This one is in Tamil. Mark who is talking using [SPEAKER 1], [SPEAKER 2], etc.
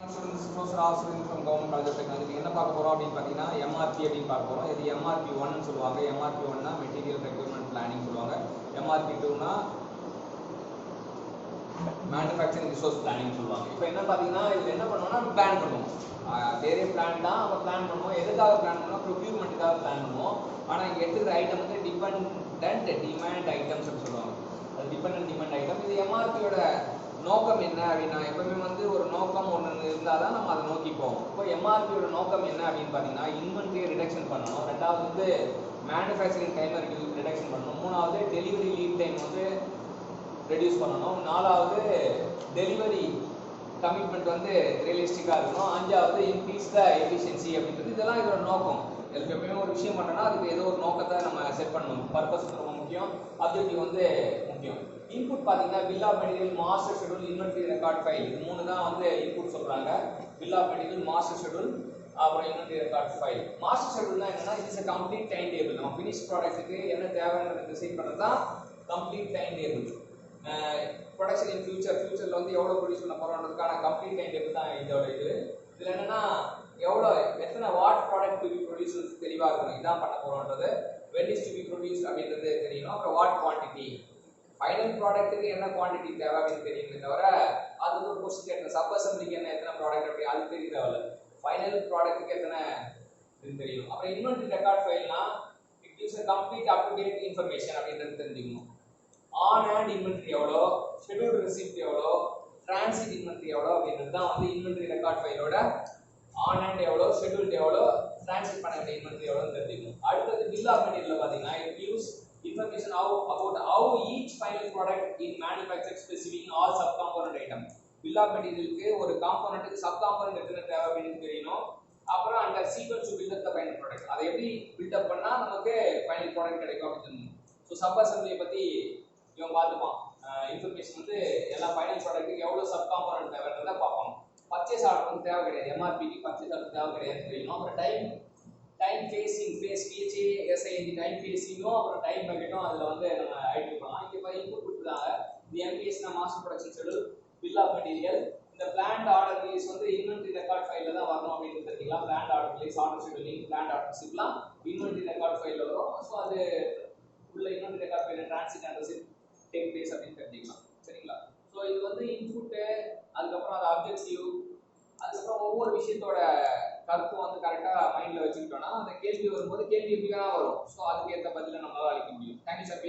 [SPEAKER 1] Students, professor also from Government College of Technology. என்ன பார்க்க போறோம் அப்படினு பாத்தீங்கன்னா MRP அப்படினு பார்க்க போறோம். இது MRP 1 ன்னு சொல்லுவாங்க. MRP 1 னா மெட்டீரியல் ரெக்யர்மென்ட் பிளானிங் சொல்லுவாங்க. MRP 2 னா மேனுஃபேக்சரிங் ரிசோர்ஸ் பிளானிங் சொல்லுவாங்க. இப்போ என்ன பாத்தீங்கன்னா இதுல என்ன பண்ணுவோம்னா பிளான் பண்ணுவோம். வேற பிளான் தான் நம்ம பிளான் பண்ணுவோம். எதுக்காக பிளான் பண்ணுவோம்? ப்ரொக்யூர்மென்ட்காக பிளான் பண்ணுவோம். ஆனா இங்க எடுத்துக்கிற ஐட்டம் வந்து டிபெண்டன்ட் டிமாண்ட் ஐட்டம்ஸ் னு சொல்லுவாங்க. அது டிபெண்டன்ட் டிமாண்ட் ஐட்டம். இது MRP யோட நோக்கம் என்ன அப்படின்னா எப்பவுமே வந்து ஒரு நோக்கம் ஒன்று இருந்தால் தான் நம்ம அதை நோக்கி போவோம். இப்போ MRPயோட நோக்கம் என்ன அப்படின்னு பார்த்தீங்கன்னா இன்வென்ட்ரியை ரிடக்ஷன் பண்ணணும். ரெண்டாவது வந்து மேனுஃபேக்சரிங் டைமை ரிடக்ஷன் பண்ணணும். மூணாவது டெலிவரி லீட் டைம் வந்து ரெடியூஸ் பண்ணணும். நாலாவது டெலிவரி கமிட்மெண்ட் வந்து ரியலிஸ்டிக்காக இருக்கணும். அஞ்சாவது இன்க்ரீஸ் த எஃபிஷியன்சி அப்படின்றது இதெல்லாம் இதோட நோக்கம். எப்பவுமே ஒரு விஷயம் பண்ணோம்னா அதுக்கு ஏதோ ஒரு நோக்கத்தை நம்ம செட் பண்ணணும். பர்பஸ் ரொம்ப முக்கியம், அப்ஜெக்டிவ் வந்து முக்கியம். இன்புட் பார்த்தீங்கன்னா bill of material, master schedule, inventory record file, இது மூணு தான் வந்து இன்புட் சொல்றாங்க. Bill of material, master schedule, அப்புறம் இன்வென்டரி ரெக்கார்ட் ஃபைல். மாஸ்டர் ஷெட்யூல்னா என்னன்னா it's a complete time table. நம்ம ஃபினிஷ் ப்ராடக்ட்டுக்கு என்ன தேவைன்னு டிசைட் பண்ணுறது தான் complete time table. Production in ஃபியூச்சர்ல வந்து எவ்வளோ ப்ரொடியூஸ் பண்ண போறோன்றதுக்கான கம்ப்ளீட் டைம் டேபிள் தான் இதோட இது. இதில் என்னன்னா எவ்வளோ எத்தனை what product to be produce தெளிவாக இருக்கணும். இதான் பண்ண போறோன்றது. when is to be produced அப்படின்றது தெரியணும். அப்புறம் வாட் குவான்டிட்டி, ஃபைனல் ப்ராடக்ட்டுக்கு என்ன குவான்டிட்டி தேவை அப்படின்னு தெரியுமே தவிர அது வந்து ஒரு கொஸ்டின் கேட்கணும். சப் அசம்பிளிக்கு என்ன எத்தனை ப்ராடக்ட் அப்படி அது தெரிய தேவையில்ல. ஃபைனல் ப்ராடக்ட்டுக்கு எத்தனை இது தெரியும். அப்புறம் இன்வென்டரி ரெக்கார்ட் ஃபைல்னா it gives a complete up to date information அப்படின்றது தெரிஞ்சுக்கணும். ஆன் ஹேண்ட் இன்வென்டரி எவ்வளோ, ஷெட்யூல்டு ரெசிப்ட் எவ்வளோ, டிரான்சிட் இன்வென்டரி எவ்வளோ அப்படின்றது தான் வந்து இன்வென்டரி ரெக்கார்ட் ஃபைலோட ஆன் ஹேண்ட் எவ்வளோ, ஷெட்யூல்டு எவ்வளோ, டிரான்சிட் பண்ண வேண்டிய இன்வென்டரி எவ்வளோன்னு தெரிஞ்சுக்கணும். அடுத்தது பில் ஆஃப் மெட்டீரியல் பார்த்தீங்கன்னா it gives information about how each final product is manufactured specifying all subcomponent item. bill of material க்கு ஒரு காம்போனன்ட்க்கு சப் காம்போனன்ட் எத்தனை தேவை அப்படின்னு தெரியணும். அப்புறம் அந்த sequence to build up the final product, அதை எப்படி பில்ட் அப் பண்ணா நமக்கு ஃபைனல் ப்ராடக்ட் கிடைக்கும் அப்படின்னு தெரியும். ஸோ சப் அசம்பிளியை பத்தி இவன் பார்த்துப்பான். இன்ஃபர்மேஷன் வந்து எல்லா ஃபைனல் ப்ராடக்ட்டுக்கு எவ்வளோ சப் காம்போனன்ட் தேவைன்றதை பார்ப்பாங்க. பர்ச்சேஸ் ஆர்டர் வந்து தேவை கிடையாது. MRPக்கு பர்ச்சேஸ் ஆர்டர் தேவை கிடையாது தெரியணும். அப்புறம் டைம் ஃபேஸிங் PHASING டைம் ஃபேஸிங்கும் அப்புறம் டைம் பக்கெட்டும் அதில் வந்து நம்ம ஐடென்டிஃபை பண்ணலாம். இங்கே இப்போ இன்புட் கொடுத்துருக்காங்க. இந்த MPSனா master production schedule, bill of material. இந்த பிளான்ட் ஆர்டர் ரிலீஸ் வந்து இன்வென்டரி ரெக்கார்ட் ஃபைலில் தான் வரணும் அப்படின்னு தெரிஞ்சுக்கலாம். Plant order release, order scheduling, plant order ரிசிப்ட்லாம் இன்வென்டரி ரெக்கார்ட் ஃபைலில் வரும். ஸோ அது உள்ள இன்வென்டரி ரெக்கார்ட் ஃபைலில் transit and receipt take place அப்படின்னு தெரிஞ்சுக்கலாம். சரிங்களா? ஸோ இது வந்து இன்புட்டு, அதுக்கப்புறம் அது அப்ஜெக்டிவ், அதுக்கப்புறம் ஒவ்வொரு விஷயத்தோட கருத்தும் வந்து கரெக்டாக மைண்டில் வச்சுக்கிட்டோம்னா அந்த கேள்வி வரும்போது கேள்வி எப்படி வேணா வரும். ஸோ அதுக்கு ஏற்ற பதிலை நம்மளால அளிக்க முடியும். Thank you sir.